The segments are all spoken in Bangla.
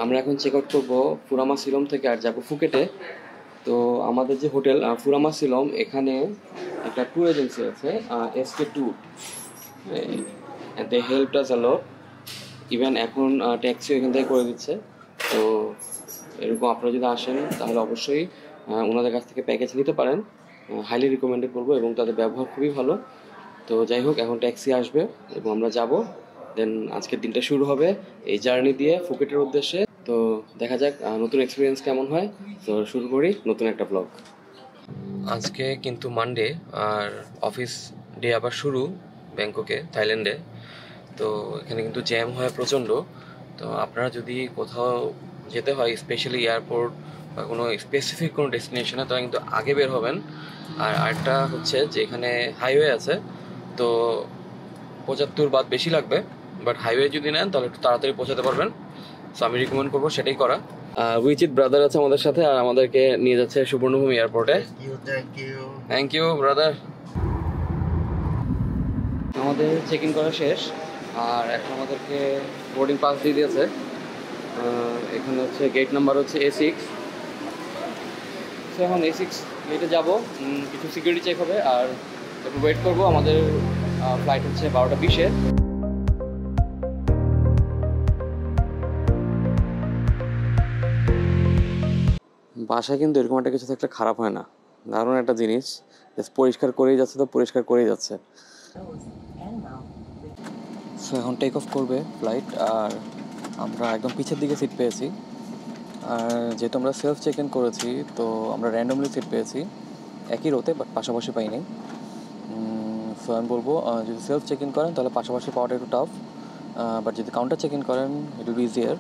আমরা এখন চেক আউট করবো ফুরামা সিলম থেকে আর যাবো ফুকেটে। তো আমাদের যে হোটেল ফুরামা সিলম, এখানে একটা ট্যুর এজেন্সি আছে এসকে ট্যুর। দে হেল্পড আস আ লট। ইভেন এখন ট্যাক্সিও এখান থেকে করে দিচ্ছে। তো এরকম আপনারা যদি আসেন তাহলে অবশ্যই ওনাদের কাছ থেকে প্যাকেজ নিতে পারেন। হাইলি রিকমেন্ডেড করবো এবং তাদের ব্যবহার খুবই ভালো। তো যাই হোক, এখন ট্যাক্সি আসবে এবং আমরা যাব। দেন আজকের দিনটা শুরু হবে এই জার্নি দিয়ে ফুকেটের উদ্দেশ্যে। তো দেখা যাক নতুন এক্সপিরিয়েন্স কেমন হয়। তো শুরু করি নতুন একটা ব্লগ। আজকে কিন্তু মানডে, আর অফিস ডে আবার শুরু ব্যাংককে, থাইল্যান্ডে। তো এখানে কিন্তু জ্যাম হয় প্রচণ্ড। তো আপনারা যদি কোথাও যেতে হয়, স্পেশালি এয়ারপোর্ট বা কোনো স্পেসিফিক কোনো ডেস্টিনেশনে, তাহলে কিন্তু আগে বের হবেন। আর আরেকটা হচ্ছে যে এখানে হাইওয়ে আছে, তো 75 বাদ বেশি লাগবে, বাট হাইওয়ে যদি নেন তাহলে একটু তাড়াতাড়ি পৌঁছাতে পারবেন। সো আমি রিকমেন্ড করবো সেটাই করা। উইচিত ব্রাদার আছে আমাদের সাথে, আর আমাদেরকে নিয়ে যাচ্ছে সুবর্ণভূমি এয়ারপোর্টে। Thank you brother. আমাদের চেক ইন করা শেষ, আর এখন আমাদেরকে বোর্ডিং পাস দিয়ে দিয়েছে। এখানে হচ্ছে গেট নাম্বার হচ্ছে A6। সো এখন A6 গেটে যাবো, কিছু সিকিউরিটি চেক হবে আর একটু ওয়েট করবো। আমাদের ফ্লাইট হচ্ছে 12:20-এ। বাসায় কিন্তু এরকম একটা কিছু থাকলে খারাপ হয় না, দারুণ একটা জিনিস। পরিষ্কার করেই যাচ্ছে, তো পরিষ্কার করেই যাচ্ছে। সো এখন টেক অফ করবে ফ্লাইট, আর আমরা একদম পিছের দিকে সিট পেয়েছি। আর যেহেতু আমরা সেলফ চেক ইন করেছি, তো আমরা র্যান্ডমলি সিট পেয়েছি একই রোতে, বাট পাশাপাশি পাইনি। সো আমি বলবো যদি সেলফ চেক ইন করেন তাহলে পাশাপাশি পাওয়াটা একটু টাফ, বাট যদি কাউন্টার চেক ইন করেন ইট উইল বি ইজিয়ার।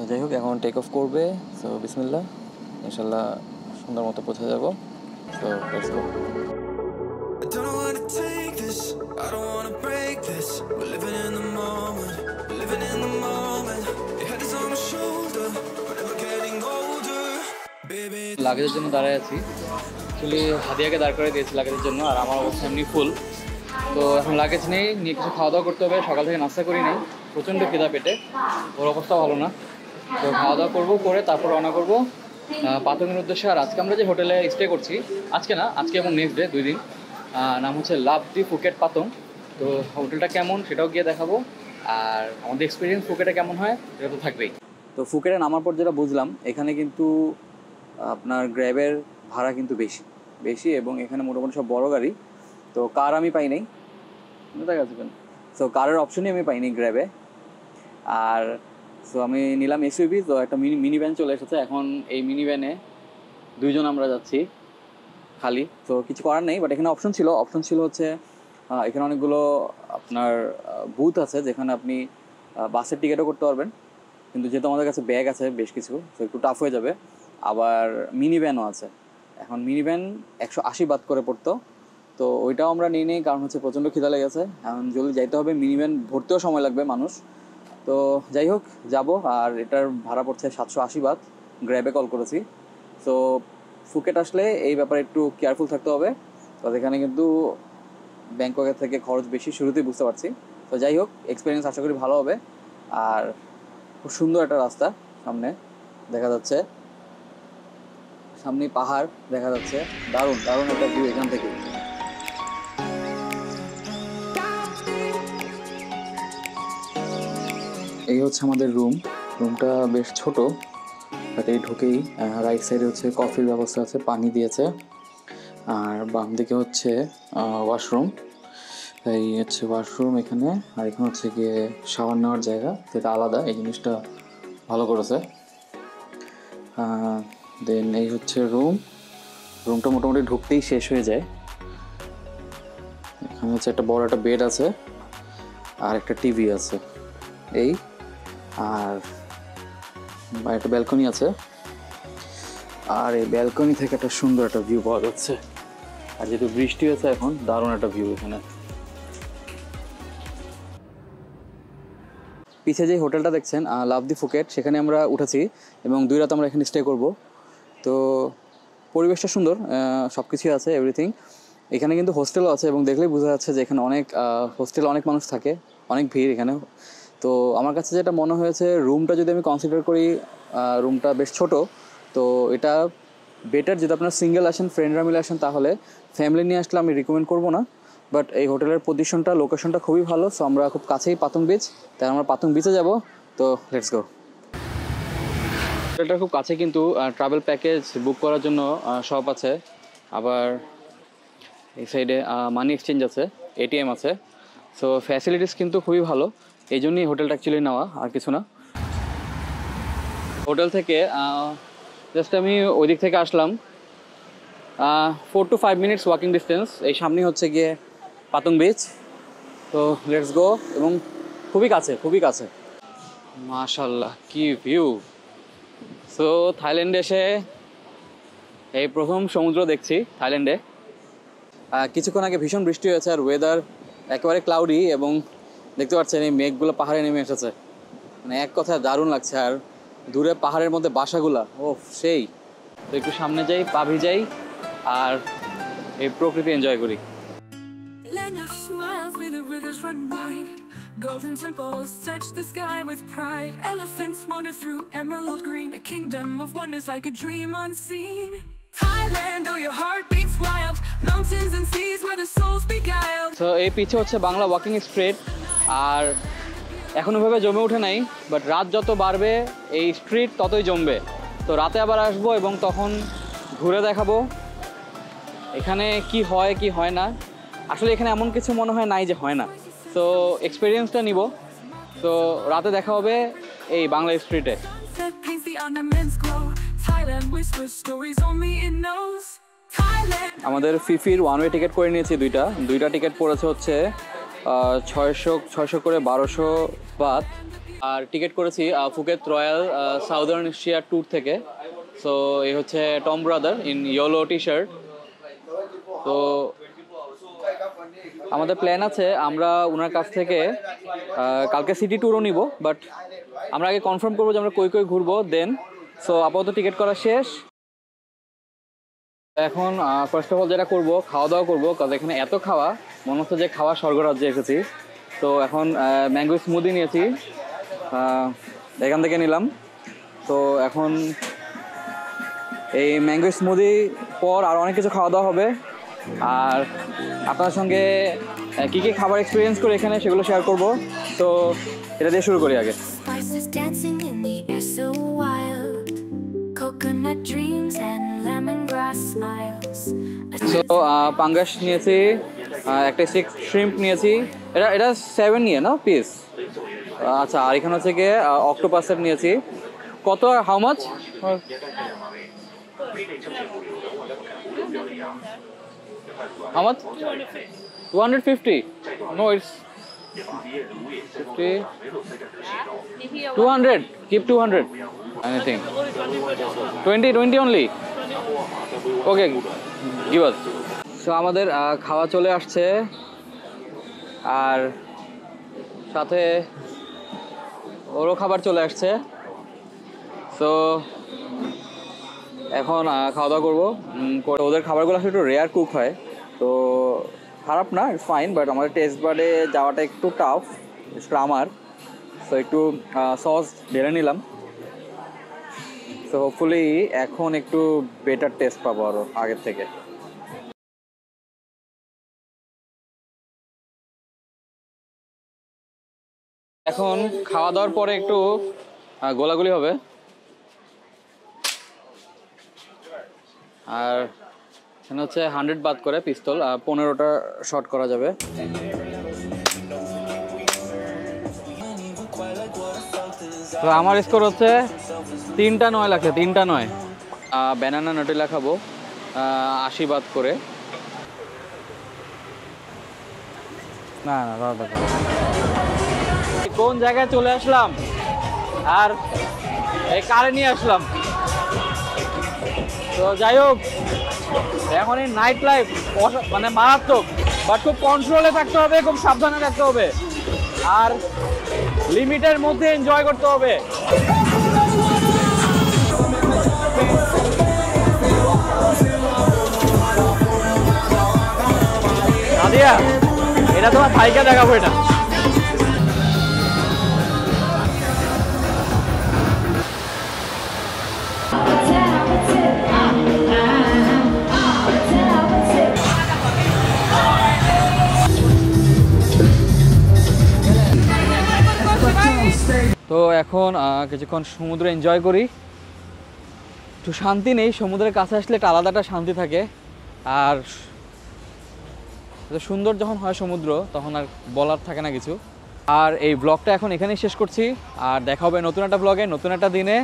যাই হোক, এখন টেক অফ করবে। সো বিসমিল্লাহ, ইনশাল্লাহ সুন্দর মতো পৌঁছে যাবো। So let's go. I don't wanna take this, I don't wanna break this. We're living in the moment, living in the moment. Your head is on my shoulder, we're never getting older, baby. লাগেজের জন্য দাঁড়ায় আছি। অ্যাকচুয়ালি হাদিয়াকে দাঁড় করে দিয়েছি লাগেজের জন্য, আর আমার অবস্থা এমনি ফুল। তো এখন লাগেজ নেই, নিয়ে কিছু খাওয়া দাওয়া করতে হবে। সকাল থেকে নাস্তা করি নেই, প্রচণ্ড খিদা পেটে, ওর অবস্থা ভালো না। তো খাওয়া দাওয়া করবো, করে তারপর রওনা করবো পাতংয়ের উদ্দেশ্যে। আর আজকে আমরা যে হোটেলে স্টে করছি, আজকে না, আজকে এবং নেক্সট ডে 2 দিন, নাম হচ্ছে লাভদি ফুকেট পাতং। তো হোটেলটা কেমন সেটাও গিয়ে দেখাবো, আর আমাদের এক্সপিরিয়েন্স ফুকেটে কেমন হয় সেটা তো থাকবেই। তো ফুকেটে নামার পর যেটা বুঝলাম, এখানে কিন্তু আপনার গ্র্যাবের ভাড়া কিন্তু বেশি বেশি, এবং এখানে মোটামুটি সব বড় গাড়ি। তো কার আমি পাই নাই, দেখা যাচ্ছে। সো কারের অপশনই আমি পাইনি গ্র্যাবে। আর সো আমি নিলাম এসইউভি। তো একটা মিনি ভ্যান চলে এসেছে। এখন এই মিনি ভ্যানে 2 জন আমরা যাচ্ছি খালি। তো কিছু করার নেই, বাট এখানে অপশন ছিল হচ্ছে এখানে অনেকগুলো আপনার বুথ আছে যেখানে আপনি বাসের টিকিটও করতে পারবেন। কিন্তু যেহেতু আমাদের কাছে ব্যাগ আছে বেশ কিছু, তো একটু টাফ হয়ে যাবে। আবার মিনি ভ্যানও আছে। এখন মিনি ভ্যান 180 বাদ করে পড়তো, তো ওইটাও আমরা নিই নেই, কারণ হচ্ছে প্রচণ্ড খিদা লেগেছে। এখন জলদি যাইতে হবে, মিনি ভ্যান ভরতেও সময় লাগবে মানুষ। তো যাই হোক, যাব। আর এটার ভাড়া পড়ছে 780 বাত। গ্র্যাবে কল করেছি। সো ফুকেট আসলে এই ব্যাপারে একটু কেয়ারফুল থাকতে হবে। তো এখানে কিন্তু ব্যাংককের থেকে খরচ বেশি, শুরুতেই বুঝতে পারছি। তো যাই হোক, এক্সপিরিয়েন্স আশা করি ভালো হবে। আর খুব সুন্দর একটা রাস্তা সামনে দেখা যাচ্ছে, সামনে পাহাড় দেখা যাচ্ছে, দারুণ দারুণ একটা ভিউ এখান থেকে। এই হচ্ছে আমাদের রুমটা বেশ ছোট, বাট এই ঢুকেই রাইট সাইডে হচ্ছে কফির ব্যবস্থা আছে, পানি দিয়েছে। আর বাম দিকে হচ্ছে ওয়াশরুম। এই হচ্ছে ওয়াশরুম এখানে, আর এখানে হচ্ছে গিয়ে শাওয়ার নেওয়ার জায়গা, যেটা আলাদা। এই জিনিসটা ভালো করেছে। দেন এই হচ্ছে রুমটা মোটামুটি ঢুকতেই শেষ হয়ে যায়। এখানে হচ্ছে একটা বড় একটা বেড আছে, আর একটা টিভি আছে এই, আর একটা ব্যালকনি আছে। আর এই ব্যালকনি থেকে একটা সুন্দর একটা ভিউ পাওয়া যাচ্ছে। আর যেহেতু বৃষ্টি হয়েছে এখন, দারুণ একটা ভিউ এখানে। পিছে যে হোটেলটা দেখছেন লাভদি ফুকেট, সেখানে আমরা উঠেছি এবং 2 রাত আমরা এখানে স্টে করব। তো পরিবেশটা সুন্দর, সব কিছুই আছে, এভরিথিং। এখানে কিন্তু হোস্টেলও আছে, এবং দেখলেই বোঝা যাচ্ছে যে এখানে অনেক হোস্টেলে অনেক মানুষ থাকে, অনেক ভিড় এখানে। তো আমার কাছে যেটা মনে হয়েছে, রুমটা যদি আমি কনসিডার করি, রুমটা বেশ ছোট। তো এটা বেটার যদি আপনারা সিঙ্গেল আসেন, ফ্রেন্ডরা মিলে আসেন, তাহলে ফ্যামিলি নিয়ে আসলে আমি রিকমেন্ড করবো না। বাট এই হোটেলের পজিশনটা, লোকেশনটা খুবই ভালো। সো আমরা খুব কাছেই পাতুং বিচ, তাই আমরা পাতুং বিচে যাব। তো লেটস গো। হোটেলটা খুব কাছে, কিন্তু ট্রাভেল প্যাকেজ বুক করার জন্য শপ আছে, আবার এই সাইডে মানি এক্সচেঞ্জ আছে, এটিএম আছে। সো ফ্যাসিলিটিস কিন্তু খুবই ভালো, এই জন্যই হোটেলটা অ্যাকচুয়ালি নেওয়া, আর কিছু না। হোটেল থেকে জাস্ট আমি ওই দিক থেকে আসলাম, 4 to 5 মিনিটস ওয়াকিং ডিস্টেন্স। এই সামনেই হচ্ছে গিয়ে পাতুং বিচ। তো লেটস গো। এবং খুবই কাছে, খুবই কাছে। মাশাআল্লাহ, কি ভিউ! সো থাইল্যান্ডে এসে এই প্রথম সমুদ্র দেখছি থাইল্যান্ডে। কিছুক্ষণ আগে ভীষণ বৃষ্টি হয়েছে, আর ওয়েদার একেবারে ক্লাউডি, এবং দেখতে পাচ্ছেন এই মেঘগুলো পাহাড়ে নেমে এসেছে। মানে এক কথায় দারুণ লাগছে। আর দূরে পাহাড়ের মধ্যে বাসাগুলা, ও সেই! তো একটু সামনে যাই, পা ভিজাই, আর এই প্রকৃতি এনজয় করি। Land of smiles where the rivers run wide. Golden temples touch the sky with pride. Elephants wander through emerald green. A kingdom of wonders like a dream unseen. Thailand, oh your heart beats wild. Mountains and seas where the souls beguiled. তো এই পিছে হচ্ছে বাংলা ওয়াকিং স্ট্রিট, আর এখন ওইভাবে জমে ওঠে নাই, বাট রাত যত বাড়বে এই স্ট্রিট ততই জমবে। তো রাতে আবার আসবো এবং তখন ঘুরে দেখাবো এখানে কি হয় কি হয় না। আসলে এখানে এমন কিছু মনে হয় নাই যে হয় না, তো এক্সপিরিয়েন্সটা নিব। তো রাতে দেখা হবে এই বাংলা স্ট্রিটে। That paints the ornaments glow. Thailand whispers stories only it knows. Thailand. আমাদের ফিফির ওয়ান ওয়ে টিকিট করে নিয়েছি দুইটা টিকিট পড়েছে হচ্ছে 600 করে 1200 বাত। আর টিকিট করেছি ফুকেত রয়্যাল সাউদার্ন এশিয়া ট্যুর থেকে। সো এই হচ্ছে Tom brother in yellow T shirt. তো আমাদের প্ল্যান আছে আমরা ওনার কাছ থেকে কালকে সিটি ট্যুরও নিব, বাট আমরা আগে কনফার্ম করবো যে আমরা কই কই ঘুরবো দেন। সো আপাতত টিকিট করা শেষ। এখন ফার্স্ট অফ অল যেটা করবো, খাওয়া দাওয়া করবো, কারণ এখানে এত খাওয়া, মনে হচ্ছে যে খাওয়া স্বর্গরাজ্যে এসেছি। তো এখন ম্যাঙ্গো স্মুদি নিয়েছি, এখান থেকে নিলাম। তো এখন এই ম্যাঙ্গো স্মুদি পর আর অনেক কিছু খাওয়া দাওয়া হবে, আর আপনার সঙ্গে কী কী খাবার এক্সপিরিয়েন্স করে এখানে সেগুলো শেয়ার করব। তো এটা দিয়ে শুরু করি আগে। Spices dancing in the air so wild. Coconut dreams and lemongrass smiles. So পাঙ্গাস নিয়েছি, একটা শ্রিম্প নিয়েছি, এটা 7 নিয়ে না পিস। আচ্ছা, আর এখানে হচ্ছে গিয়ে অক্টোপাসের নিয়েছি। কত, how much? How much? 250. No, it's 50. 200. Keep 200. Anything. 20 only. Okay, give us. So আমাদের খাওয়া চলে আসছে, আর সাথে ওরও খাবার চলে আসছে। সো এখন খাওয়া দাওয়া করবো। ওদের খাবারগুলো আসলে একটু রেয়ার কুক হয়, তো খারাপ না, ইটস ফাইন, বাট আমাদের টেস্ট বাডে যাওয়াটা একটু টাফ, বিশেষ আমার। সো একটু সস ঢেলে নিলাম। সো হোপফুলি এখন একটু বেটার টেস্ট পাবো আরও আগের থেকে। এখন খাওয়া দাওয়ার পরে একটু গোলাগুলি হবে, আর এখানে হচ্ছে 100 বাদ করে পিস্তল, 15টা শট করা যাবে। তো আমার স্কোর হচ্ছে 3টা 9 লাগছে, 3টা 9। ব্যানানা নাটেলা খাবো 80 বাদ করে। না না দাদা, কোন জায়গায় চলে আসলাম, আর এই কারে নিয়ে আসলাম। তো যাই হোক, এখন এই নাইট লাইফ মানে মারাত্মক, বাট খুব কন্ট্রোলে থাকতে হবে, খুব সাবধানে থাকতে হবে, আর লিমিটের মধ্যে এনজয় করতে হবে। নাদিয়া, এটা তোমার ভাইকে দেখাবো। এটা তো এখন কিছুক্ষণ সমুদ্র এনজয় করি। একটু শান্তি নেই, সমুদ্রের কাছে আসলে একটা আলাদা একটা শান্তি থাকে। আর সুন্দর যখন হয় সমুদ্র তখন আর বলার থাকে না কিছু। আর এই ব্লগটা এখন এখানেই শেষ করছি, আর দেখা হবে নতুন একটা ব্লগে নতুন একটা দিনে।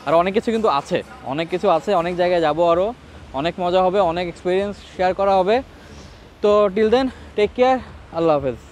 আর অনেক কিছু কিন্তু আছে, অনেক কিছু আছে, অনেক জায়গায় যাব, আরও অনেক মজা হবে, অনেক এক্সপিরিয়েন্স শেয়ার করা হবে। তো টিল দেন টেক কেয়ার, আল্লাহ হাফেজ।